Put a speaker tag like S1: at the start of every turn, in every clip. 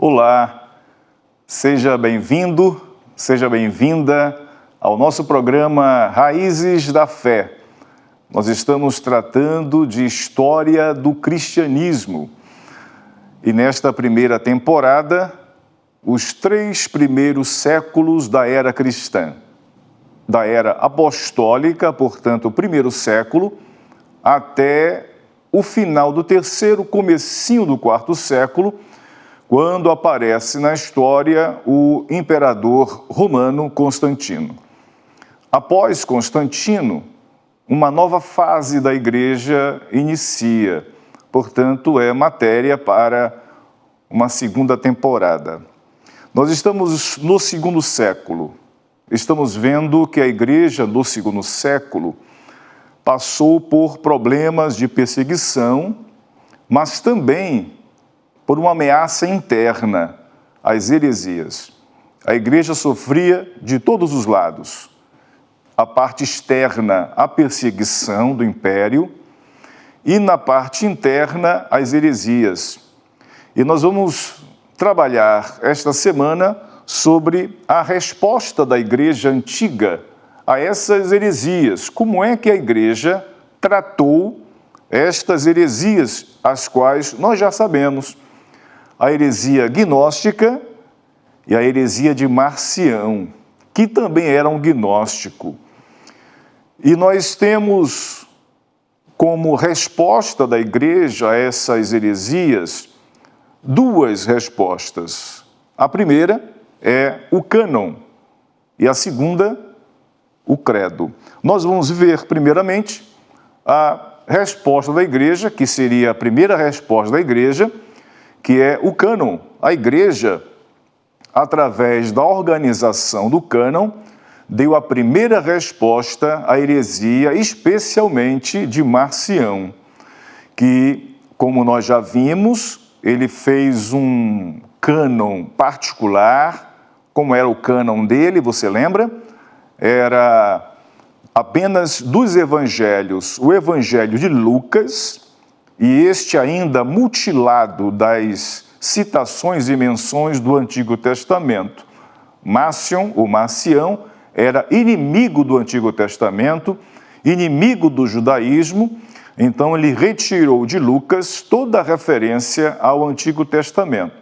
S1: Olá, seja bem-vindo, seja bem-vinda ao nosso programa Raízes da Fé. Nós estamos tratando de história do cristianismo e nesta primeira temporada, os 3 primeiros séculos da era cristã, da era apostólica, portanto, o primeiro século, até o final do terceiro, comecinho do quarto século, quando aparece na história o imperador romano Constantino. Após Constantino, uma nova fase da igreja inicia, portanto, é matéria para uma segunda temporada. Nós estamos no segundo século, estamos vendo que a igreja do segundo século passou por problemas de perseguição, mas também por uma ameaça interna às heresias. A igreja sofria de todos os lados. A parte externa, a perseguição do império, e na parte interna, as heresias. E nós vamos trabalhar esta semana sobre a resposta da igreja antiga a essas heresias. Como é que a igreja tratou estas heresias, as quais nós já sabemos. A heresia gnóstica e a heresia de Marcião, que também era um gnóstico. E nós temos como resposta da igreja a essas heresias 2 respostas. A primeira é o cânon e a segunda, o credo. Nós vamos ver primeiramente a resposta da igreja, que seria a primeira resposta da igreja, que é o cânon. A igreja, através da organização do cânon, deu a primeira resposta à heresia, especialmente de Marcião, que, como nós já vimos, ele fez um cânon particular. Como era o cânon dele, você lembra? Era apenas dos evangelhos, o evangelho de Lucas, e este ainda mutilado das citações e menções do Antigo Testamento. Marcion, ou Marcião, era inimigo do Antigo Testamento, inimigo do judaísmo, então ele retirou de Lucas toda a referência ao Antigo Testamento.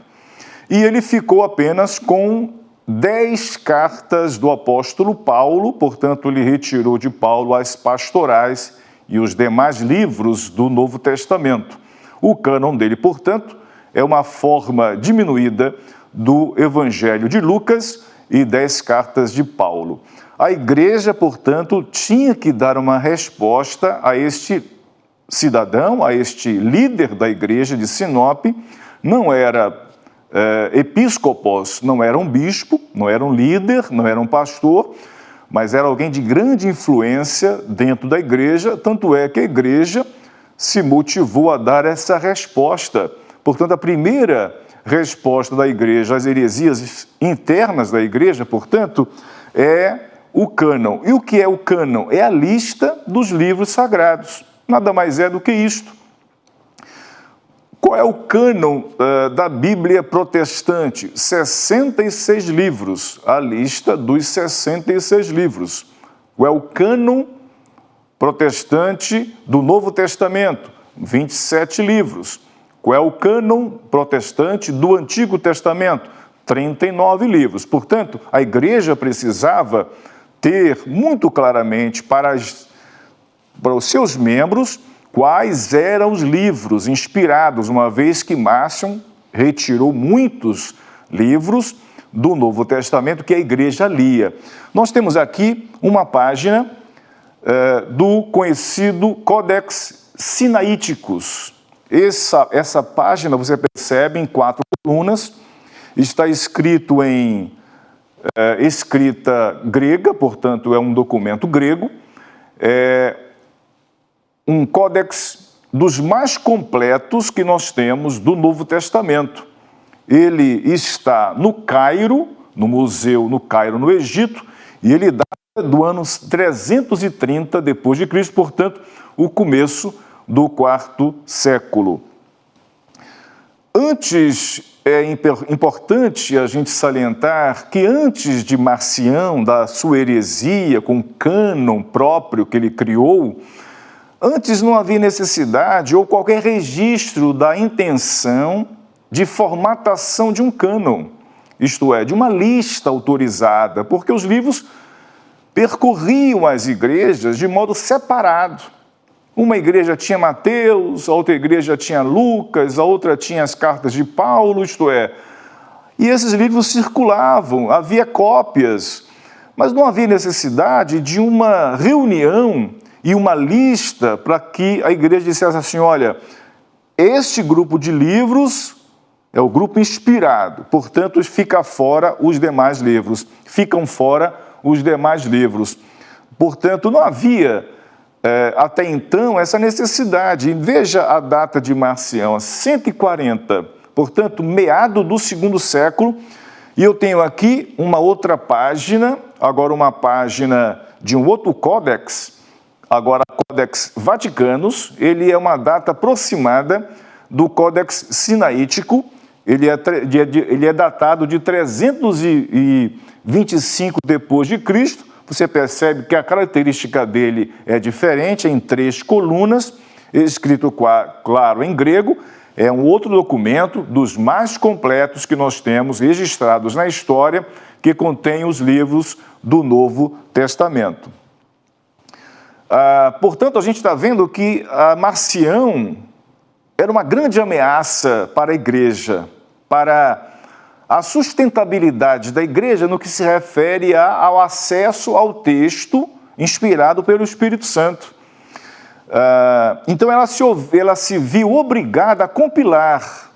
S1: E ele ficou apenas com 10 cartas do apóstolo Paulo, portanto ele retirou de Paulo as pastorais e os demais livros do Novo Testamento. O cânon dele, portanto, é uma forma diminuída do Evangelho de Lucas e 10 cartas de Paulo. A igreja, portanto, tinha que dar uma resposta a este cidadão, a este líder da igreja de Sinop. Não era episcopos, não era um bispo, não era um líder, não era um pastor, mas era alguém de grande influência dentro da igreja, tanto é que a igreja se motivou a dar essa resposta. Portanto, a primeira resposta da igreja às heresias internas da igreja, portanto, é o cânon. E o que é o cânon? É a lista dos livros sagrados. Nada mais é do que isto. Qual é o cânon da Bíblia protestante? 66 livros, a lista dos 66 livros. Qual é o cânon protestante do Novo Testamento? 27 livros. Qual é o cânon protestante do Antigo Testamento? 39 livros. Portanto, a igreja precisava ter muito claramente para os seus membros quais eram os livros inspirados, uma vez que Marcion retirou muitos livros do Novo Testamento que a igreja lia. Nós temos aqui uma página do conhecido Codex Sinaiticus. Essa página, você percebe, em 4 colunas, está escrito em escrita grega, portanto é um documento grego, um códex dos mais completos que nós temos do Novo Testamento. Ele está no Cairo, no museu no Cairo, no Egito, e ele data do ano 330 depois de Cristo, portanto, o começo do 4º século. Antes, é importante a gente salientar que antes de Marcião, da sua heresia, com o cânon próprio que ele criou, antes não havia necessidade ou qualquer registro da intenção de formatação de um cânon, isto é, de uma lista autorizada, porque os livros percorriam as igrejas de modo separado. Uma igreja tinha Mateus, a outra igreja tinha Lucas, a outra tinha as cartas de Paulo, isto é. E esses livros circulavam, havia cópias, mas não havia necessidade de uma reunião e uma lista para que a igreja dissesse assim, olha, este grupo de livros é o grupo inspirado, portanto, fica fora os demais livros, ficam fora os demais livros. Portanto, não havia até então essa necessidade. Veja a data de Marcião, 140, portanto, meado do segundo século, e eu tenho aqui uma outra página, agora uma página de um outro códex, agora Códex Vaticanus, ele é uma data aproximada do Códex Sinaítico, ele é datado de 325 depois de Cristo. Você percebe que a característica dele é diferente, é em 3 colunas, escrito, claro, em grego. É um outro documento dos mais completos que nós temos registrados na história, que contém os livros do Novo Testamento. Portanto, a gente está vendo que Marcião era uma grande ameaça para a igreja, para a sustentabilidade da igreja no que se refere ao acesso ao texto inspirado pelo Espírito Santo. Então ela se viu obrigada a compilar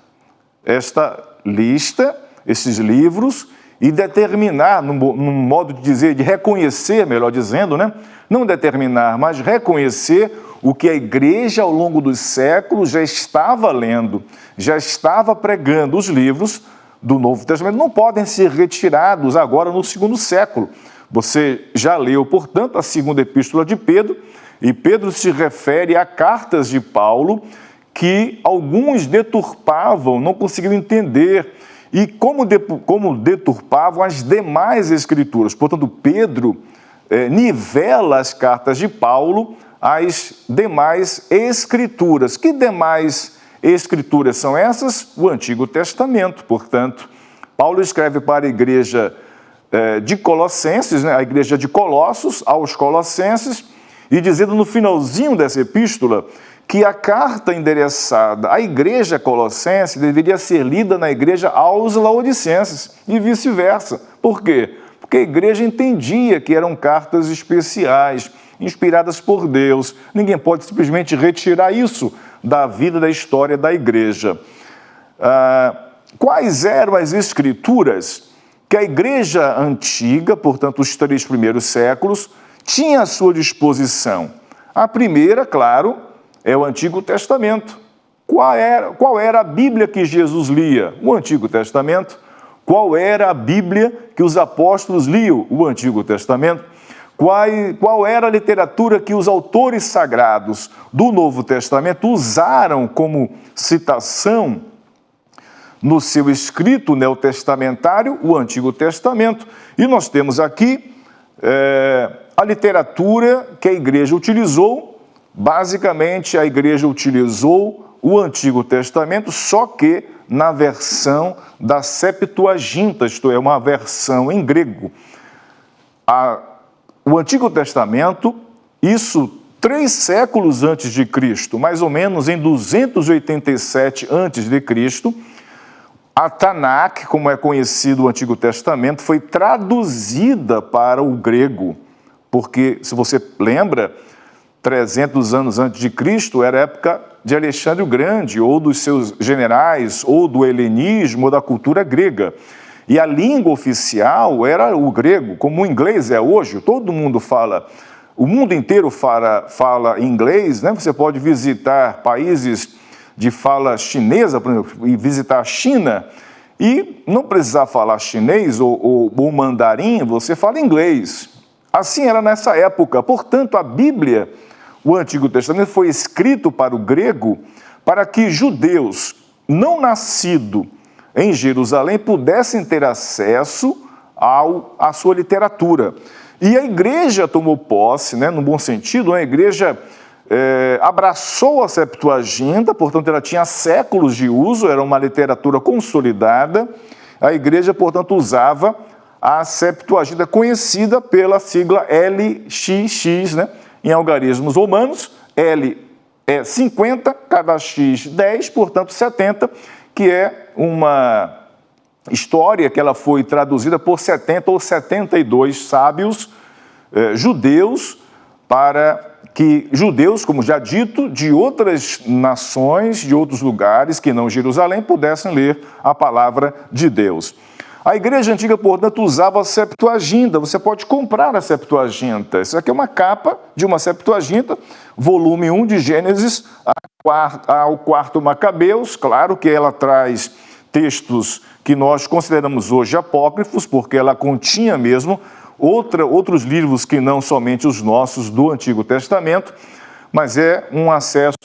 S1: esta lista, esses livros, e determinar, num modo de dizer, de reconhecer, melhor dizendo, né? Não determinar, mas reconhecer o que a igreja ao longo dos séculos já estava lendo, já estava pregando. Os livros do Novo Testamento não podem ser retirados agora no segundo século. Você já leu, portanto, a segunda epístola de Pedro, e Pedro se refere a cartas de Paulo que alguns deturpavam, não conseguiam entender, e como deturpavam as demais escrituras. Portanto, Pedro nivela as cartas de Paulo às demais escrituras. Que demais escrituras são essas? O Antigo Testamento. Portanto, Paulo escreve para a igreja de Colossenses, né, a igreja de Colossos, aos Colossenses, e dizendo no finalzinho dessa epístola que a carta endereçada à igreja colossense deveria ser lida na igreja aos laodicenses e vice-versa. Por quê? Porque a igreja entendia que eram cartas especiais, inspiradas por Deus. Ninguém pode simplesmente retirar isso da vida, da história da igreja. Quais eram as escrituras que a igreja antiga, portanto os 3 primeiros séculos, tinha à sua disposição? A primeira, claro, é o Antigo Testamento. Qual era a Bíblia que Jesus lia? O Antigo Testamento. Qual era a Bíblia que os apóstolos liam? O Antigo Testamento. Qual era a literatura que os autores sagrados do Novo Testamento usaram como citação no seu escrito neotestamentário? O Antigo Testamento. E nós temos aqui a literatura que a igreja utilizou. Basicamente, a igreja utilizou o Antigo Testamento, só que na versão da Septuaginta, isto é, uma versão em grego. O Antigo Testamento, isso 3 séculos antes de Cristo, mais ou menos em 287 antes de Cristo, a Tanakh, como é conhecido o Antigo Testamento, foi traduzida para o grego, porque, se você lembra, 300 anos antes de Cristo era a época de Alexandre o Grande, ou dos seus generais, ou do helenismo, ou da cultura grega. E a língua oficial era o grego, como o inglês é hoje. Todo mundo fala, o mundo inteiro fala inglês, né? Você pode visitar países de fala chinesa, por exemplo, e visitar a China, e não precisar falar chinês ou mandarim, você fala inglês. Assim era nessa época. Portanto, a Bíblia, o Antigo Testamento, foi escrito para o grego para que judeus não nascido em Jerusalém pudessem ter acesso à sua literatura. E a igreja tomou posse, né, no bom sentido, a igreja abraçou a Septuaginta, portanto ela tinha séculos de uso, era uma literatura consolidada. A igreja, portanto, usava a Septuaginta, conhecida pela sigla LXX, né? Em algarismos romanos, L é 50, cada X 10, portanto 70, que é uma história que ela foi traduzida por 70 ou 72 sábios judeus, para que judeus, como já dito, de outras nações, de outros lugares que não Jerusalém, pudessem ler a palavra de Deus. A igreja antiga, portanto, usava a Septuaginta. Você pode comprar a Septuaginta. Isso aqui é uma capa de uma Septuaginta, volume 1 de Gênesis ao quarto Macabeus. Claro que ela traz textos que nós consideramos hoje apócrifos, porque ela continha mesmo outros livros que não somente os nossos do Antigo Testamento, mas é um acesso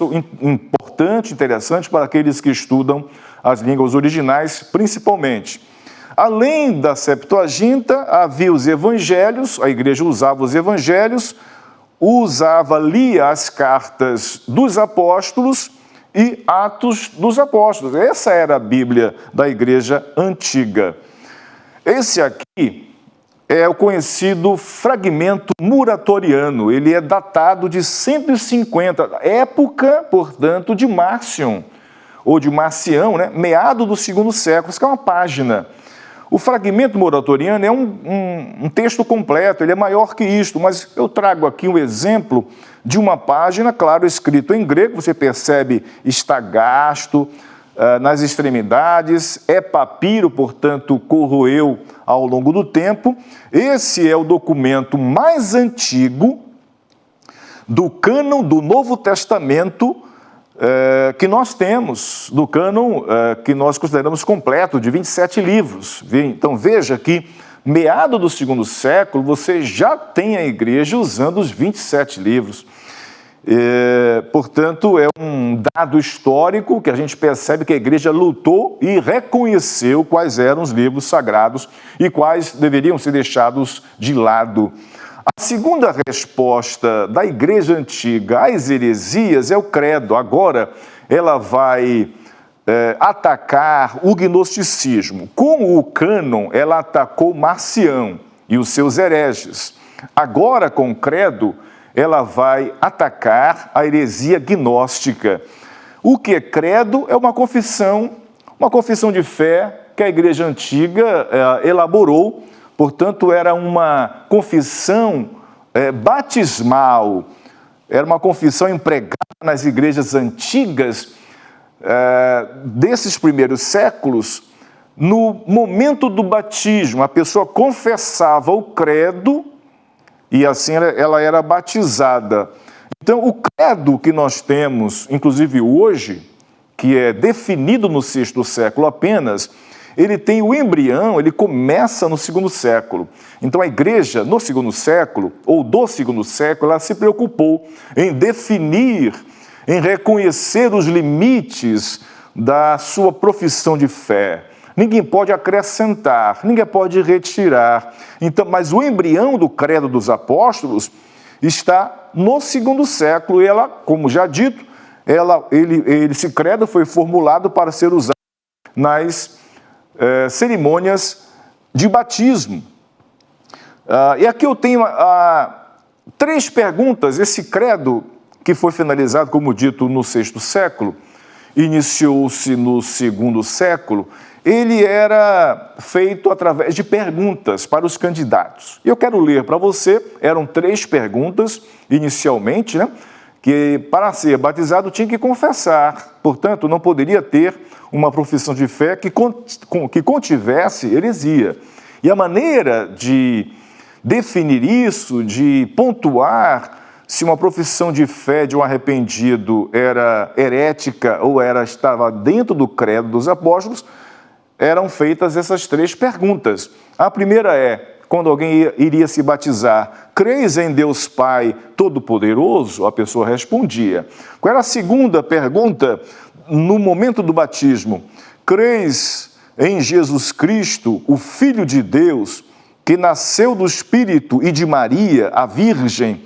S1: importante, interessante para aqueles que estudam as línguas originais, principalmente. Além da Septuaginta, havia os evangelhos, a igreja usava os evangelhos, lia as cartas dos apóstolos e Atos dos Apóstolos. Essa era a Bíblia da igreja antiga. Esse aqui é o conhecido fragmento muratoriano. Ele é datado de 150, época, portanto, de Márcion, ou de Marcião, né? Meado do segundo século. Isso que é uma página. O fragmento muratoriano é um texto completo, ele é maior que isto, mas eu trago aqui um exemplo de uma página, claro, escrito em grego, você percebe, está gasto nas extremidades, é papiro, portanto, corroeu ao longo do tempo. Esse é o documento mais antigo do cânon do Novo Testamento que nós temos, do cânon que nós consideramos completo, de 27 livros. Então veja que, meado do segundo século, você já tem a igreja usando os 27 livros. Portanto, é um dado histórico que a gente percebe que a igreja lutou e reconheceu quais eram os livros sagrados e quais deveriam ser deixados de lado. A segunda resposta da igreja antiga às heresias é o credo. Agora, ela vai atacar o gnosticismo. Com o cânon, ela atacou Marcião e os seus hereges. Agora, com o credo, ela vai atacar a heresia gnóstica. O que é credo? É uma confissão de fé que a igreja antiga elaborou. Portanto, era uma confissão batismal, era uma confissão empregada nas igrejas antigas desses primeiros séculos. No momento do batismo, a pessoa confessava o credo e assim ela era batizada. Então, o credo que nós temos, inclusive hoje, que é definido no VI século apenas, ele tem o embrião, ele começa no II século. Então, a igreja, no II século, ou do II século, ela se preocupou em definir, em reconhecer os limites da sua profissão de fé. Ninguém pode acrescentar, ninguém pode retirar. Então, mas o embrião do credo dos apóstolos está no II século e ela, como já dito, esse credo foi formulado para ser usado nas cerimônias de batismo. E aqui eu tenho 3 perguntas. Esse credo, que foi finalizado, como dito, no VI século, iniciou-se no II século, ele era feito através de perguntas para os candidatos. Eu quero ler para você, eram 3 perguntas inicialmente, né? Que para ser batizado tinha que confessar, portanto, não poderia ter uma profissão de fé que contivesse heresia. E a maneira de definir isso, de pontuar se uma profissão de fé de um arrependido era herética ou estava dentro do credo dos apóstolos, eram feitas essas 3 perguntas. A primeira é: quando alguém iria se batizar: creis em Deus Pai Todo-Poderoso? A pessoa respondia. Qual era a segunda pergunta no momento do batismo? Creis em Jesus Cristo, o Filho de Deus, que nasceu do Espírito e de Maria, a Virgem,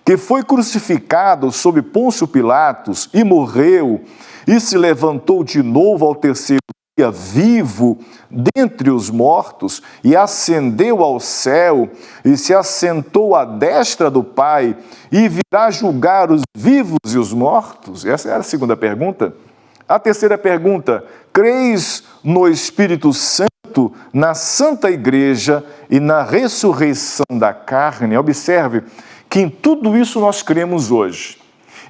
S1: que foi crucificado sob Pôncio Pilatos e morreu, e se levantou de novo ao terceiro dia vivo dentre os mortos, e ascendeu ao céu, e se assentou à destra do Pai, e virá julgar os vivos e os mortos? Essa era a segunda pergunta. A terceira pergunta: creis no Espírito Santo, na Santa Igreja e na ressurreição da carne? Observe que em tudo isso nós cremos hoje.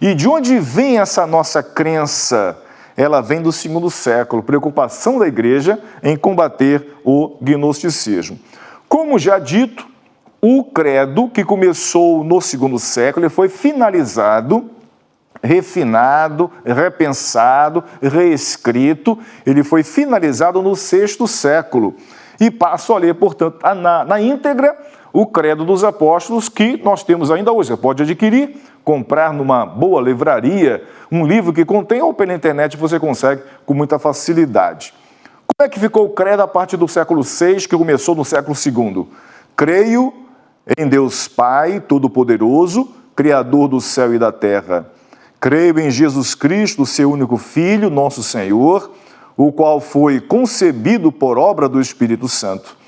S1: E de onde vem essa nossa crença? Ela vem do segundo século, preocupação da igreja em combater o gnosticismo. Como já dito, o credo que começou no segundo século foi finalizado, refinado, repensado, reescrito. Ele foi finalizado no sexto século. E passo a ler, portanto, na íntegra, o Credo dos Apóstolos, que nós temos ainda hoje. Você pode adquirir, comprar numa boa livraria, um livro que contém, ou pela internet você consegue com muita facilidade. Como é que ficou o Credo a partir do século VI, que começou no século II? Creio em Deus Pai Todo-Poderoso, Criador do céu e da terra. Creio em Jesus Cristo, seu único Filho, nosso Senhor, o qual foi concebido por obra do Espírito Santo.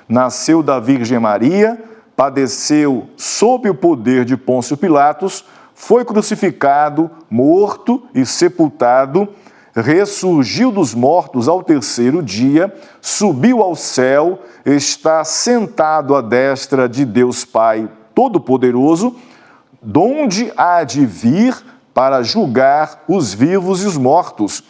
S1: Nasceu da Virgem Maria, padeceu sob o poder de Pôncio Pilatos, foi crucificado, morto e sepultado, ressurgiu dos mortos ao terceiro dia, subiu ao céu, está sentado à destra de Deus Pai Todo-Poderoso, donde há de vir para julgar os vivos e os mortos.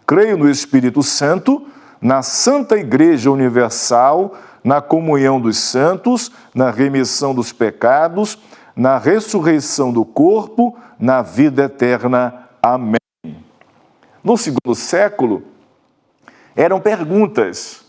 S1: Creio no Espírito Santo, na Santa Igreja Universal, na comunhão dos santos, na remissão dos pecados, na ressurreição do corpo, na vida eterna. Amém. No segundo século, eram perguntas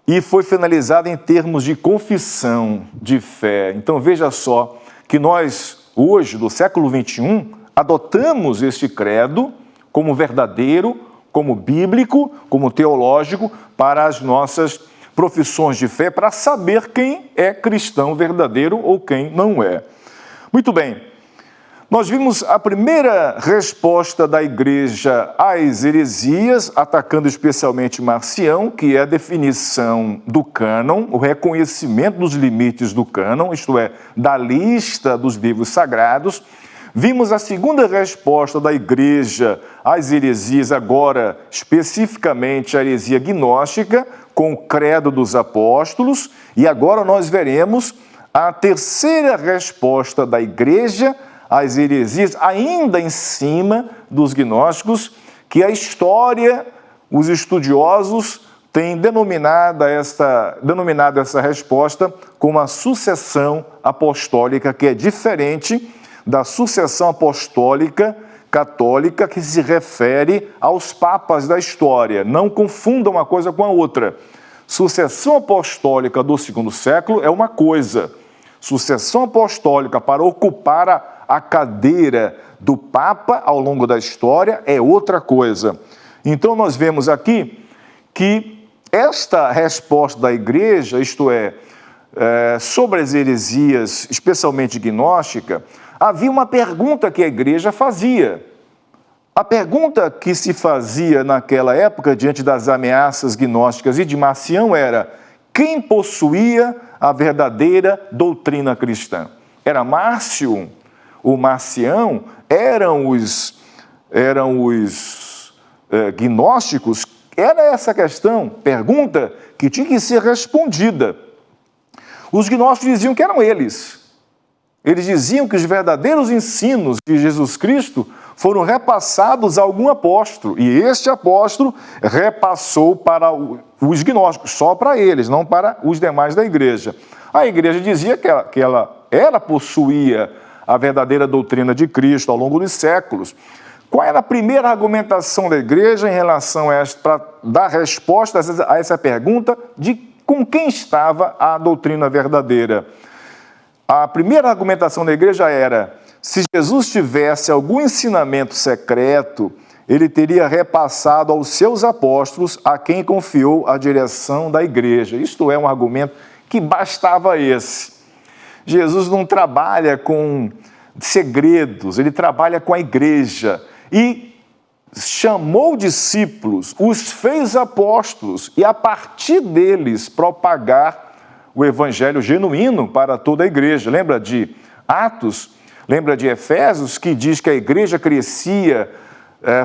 S1: e foi finalizado em termos de confissão de fé. Então veja só que nós, hoje, do século XXI, adotamos este credo como verdadeiro, como bíblico, como teológico para as nossas profissões de fé, para saber quem é cristão verdadeiro ou quem não é. Muito bem, nós vimos a primeira resposta da igreja às heresias, atacando especialmente Marcião, que é a definição do cânon, o reconhecimento dos limites do cânon, isto é, da lista dos livros sagrados. Vimos a segunda resposta da igreja às heresias, agora especificamente a heresia gnóstica, com o credo dos apóstolos, e agora nós veremos a terceira resposta da igreja às heresias, ainda em cima dos gnósticos, que a história, os estudiosos têm denominado essa resposta como a sucessão apostólica, que é diferente da sucessão apostólica católica, que se refere aos papas da história. Não confundam uma coisa com a outra. Sucessão apostólica do segundo século é uma coisa. Sucessão apostólica para ocupar a cadeira do papa ao longo da história é outra coisa. Então nós vemos aqui que esta resposta da igreja, isto é, sobre as heresias, especialmente gnóstica, havia uma pergunta que a igreja fazia. A pergunta que se fazia naquela época, diante das ameaças gnósticas e de Marcião, era: quem possuía a verdadeira doutrina cristã? Era Márcio ou Marcião? Eram os gnósticos? Era essa questão, pergunta que tinha que ser respondida. Os gnósticos diziam que eram eles. Eles diziam que os verdadeiros ensinos de Jesus Cristo foram repassados a algum apóstolo, e este apóstolo repassou para os gnósticos, só para eles, não para os demais da igreja. A igreja dizia que ela possuía a verdadeira doutrina de Cristo ao longo dos séculos. Qual era a primeira argumentação da igreja em relação a esta, para dar resposta a essa pergunta de com quem estava a doutrina verdadeira. A primeira argumentação da igreja era: se Jesus tivesse algum ensinamento secreto, ele teria repassado aos seus apóstolos, a quem confiou a direção da igreja. Isto é um argumento que bastava esse. Jesus não trabalha com segredos, ele trabalha com a igreja. E chamou discípulos, os fez apóstolos, e a partir deles propagar o evangelho genuíno para toda a igreja. Lembra de Atos? Lembra de Efésios, que diz que a igreja crescia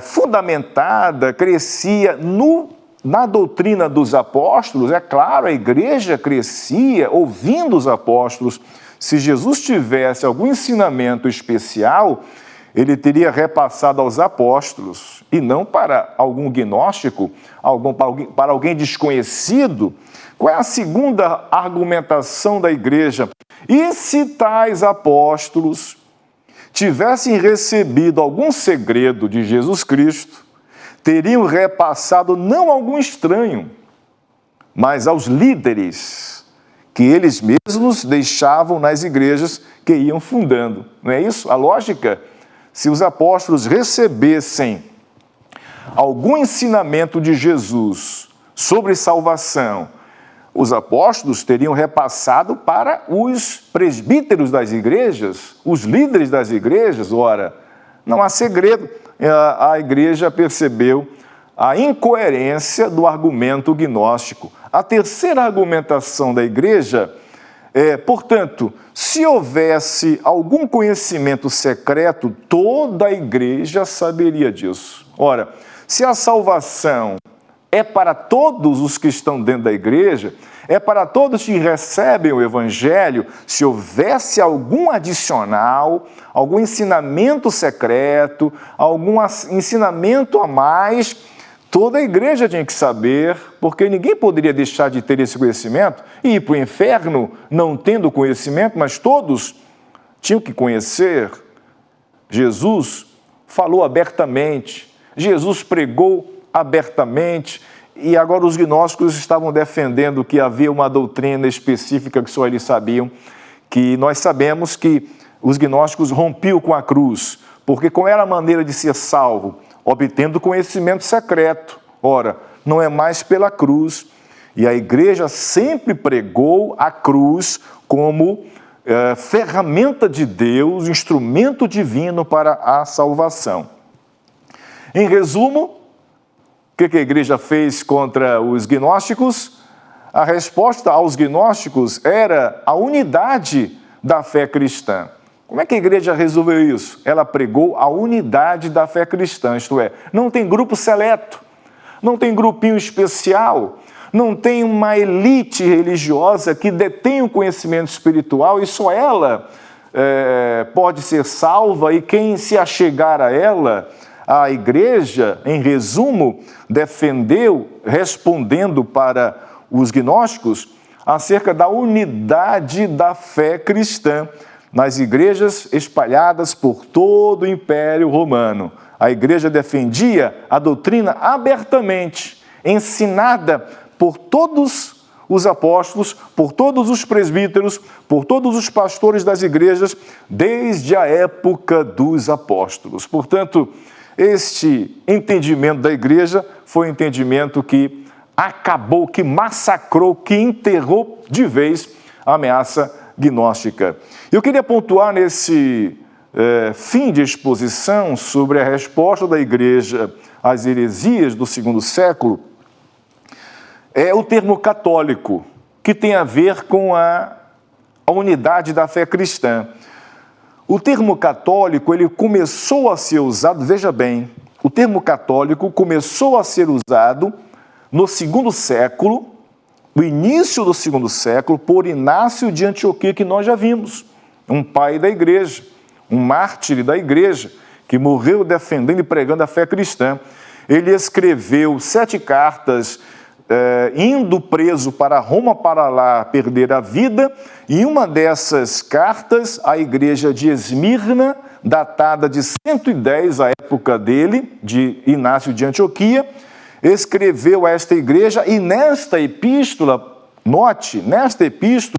S1: fundamentada, crescia na doutrina dos apóstolos? É claro, a igreja crescia ouvindo os apóstolos. Se Jesus tivesse algum ensinamento especial, ele teria repassado aos apóstolos, e não para algum gnóstico, para alguém desconhecido. Qual é a segunda argumentação da igreja? E se tais apóstolos tivessem recebido algum segredo de Jesus Cristo, teriam repassado não a algum estranho, mas aos líderes que eles mesmos deixavam nas igrejas que iam fundando. Não é isso? A lógica, se os apóstolos recebessem algum ensinamento de Jesus sobre salvação, os apóstolos teriam repassado para os presbíteros das igrejas, os líderes das igrejas. Ora, não há segredo. A igreja percebeu a incoerência do argumento gnóstico. A terceira argumentação da igreja é, portanto, se houvesse algum conhecimento secreto, toda a igreja saberia disso. Ora, se a salvação é para todos os que estão dentro da igreja, é para todos que recebem o evangelho, se houvesse algum adicional, algum ensinamento secreto, algum ensinamento a mais, toda a igreja tinha que saber, porque ninguém poderia deixar de ter esse conhecimento e ir para o inferno não tendo conhecimento, mas todos tinham que conhecer. Jesus falou abertamente, Jesus pregou abertamente, e agora os gnósticos estavam defendendo que havia uma doutrina específica que só eles sabiam, que nós sabemos que os gnósticos rompiam com a cruz, porque qual era a maneira de ser salvo? Obtendo conhecimento secreto. Ora, não é mais pela cruz. E a igreja sempre pregou a cruz como ferramenta de Deus, instrumento divino para a salvação. Em resumo, o que a igreja fez contra os gnósticos? A resposta aos gnósticos era a unidade da fé cristã. Como é que a igreja resolveu isso? Ela pregou a unidade da fé cristã, isto é, não tem grupo seleto, não tem grupinho especial, não tem uma elite religiosa que detém o conhecimento espiritual e só ela pode ser salva, e quem se achegar a ela, a igreja, em resumo, defendeu, respondendo para os gnósticos, acerca da unidade da fé cristã nas igrejas espalhadas por todo o Império Romano. A igreja defendia a doutrina abertamente, ensinada por todos os apóstolos, por todos os presbíteros, por todos os pastores das igrejas, desde a época dos apóstolos. Portanto, este entendimento da igreja foi um entendimento que acabou, que massacrou, que enterrou de vez a ameaça gnóstica. Eu queria pontuar nesse fim de exposição sobre a resposta da igreja às heresias do segundo século, o termo católico, que tem a ver com a unidade da fé cristã. O termo católico, ele começou a ser usado, veja bem, o termo católico começou a ser usado no segundo século, no início do segundo século, por Inácio de Antioquia, que nós já vimos, um pai da igreja, um mártir da igreja, que morreu defendendo e pregando a fé cristã. Ele escreveu 7 cartas, indo preso para Roma para lá perder a vida, e uma dessas cartas, a igreja de Esmirna, datada de 110, a época dele, de Inácio de Antioquia, escreveu a esta igreja, e nesta epístola Note, nesta epístola,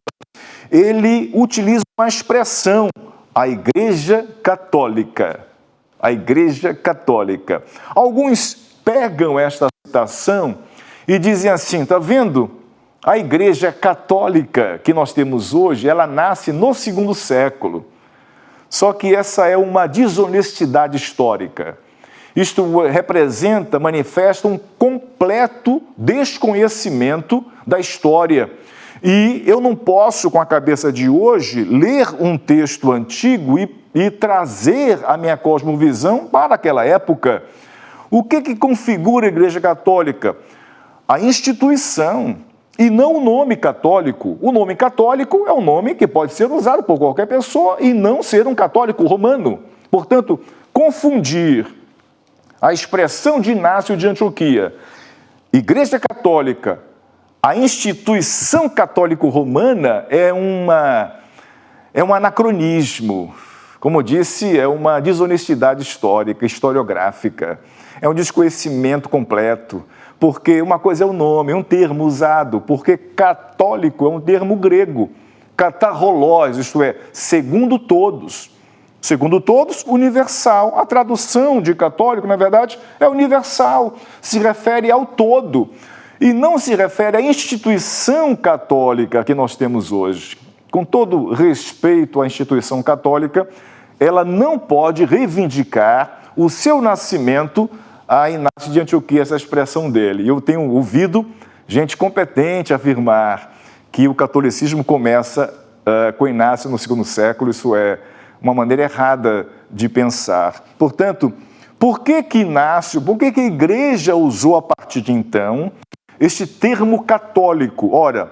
S1: ele utiliza uma expressão, a Igreja Católica. A Igreja Católica. Alguns pegam esta citação e dizem assim, está vendo? A Igreja Católica que nós temos hoje, ela nasce no segundo século. Só que essa é uma desonestidade histórica. Isto manifesta um completo desconhecimento da história. E eu não posso, com a cabeça de hoje, ler um texto antigo e trazer a minha cosmovisão para aquela época. O que configura a Igreja Católica? A instituição, e não o nome católico. O nome católico é um nome que pode ser usado por qualquer pessoa e não ser um católico romano. Portanto, confundir a expressão de Inácio de Antioquia, Igreja Católica, a instituição católico-romana é um anacronismo. Como eu disse, é uma desonestidade histórica, historiográfica. É um desconhecimento completo. Porque uma coisa é o nome, é um termo usado, porque católico é um termo grego, katarrolós, isto é, segundo todos. Segundo todos, universal. A tradução de católico, na verdade, é universal, se refere ao todo. E não se refere à instituição católica que nós temos hoje. Com todo respeito à instituição católica, ela não pode reivindicar o seu nascimento a Inácio de Antioquia, essa expressão dele. Eu tenho ouvido gente competente afirmar que o catolicismo começa com Inácio no segundo século, isso é uma maneira errada de pensar. Portanto, por que a Igreja usou a partir de então este termo católico? Ora,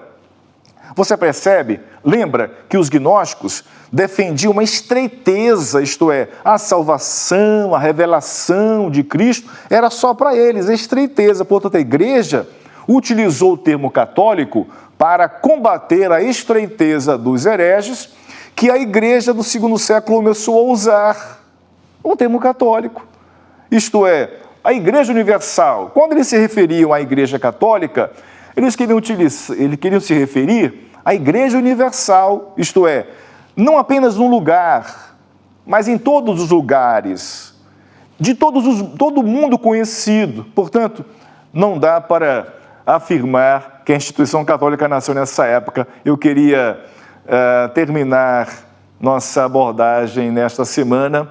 S1: você percebe, lembra que os gnósticos defendiam uma estreiteza, isto é, a salvação, a revelação de Cristo, era só para eles, a estreiteza. Portanto, a Igreja utilizou o termo católico para combater a estreiteza dos hereges, que a Igreja do segundo século começou a usar o termo católico. Isto é, a Igreja Universal. Quando eles se referiam à Igreja Católica, eles queriam se referir à Igreja Universal, isto é, não apenas num lugar, mas em todos os lugares, de todo mundo conhecido. Portanto, não dá para afirmar que a instituição católica nasceu nessa época. Eu queria terminar nossa abordagem nesta semana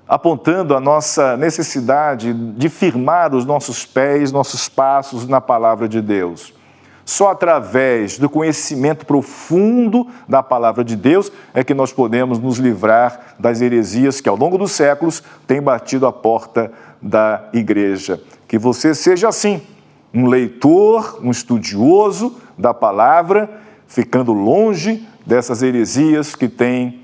S1: apontando a nossa necessidade de firmar os nossos pés, nossos passos na palavra de Deus. Só através do conhecimento profundo da palavra de Deus é que nós podemos nos livrar das heresias que ao longo dos séculos têm batido a porta da igreja. Que você seja assim, um leitor, um estudioso da palavra, ficando longe dessas heresias que têm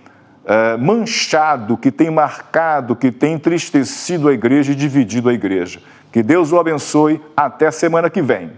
S1: manchado, que têm marcado, que têm entristecido a igreja e dividido a igreja. Que Deus o abençoe. Até semana que vem.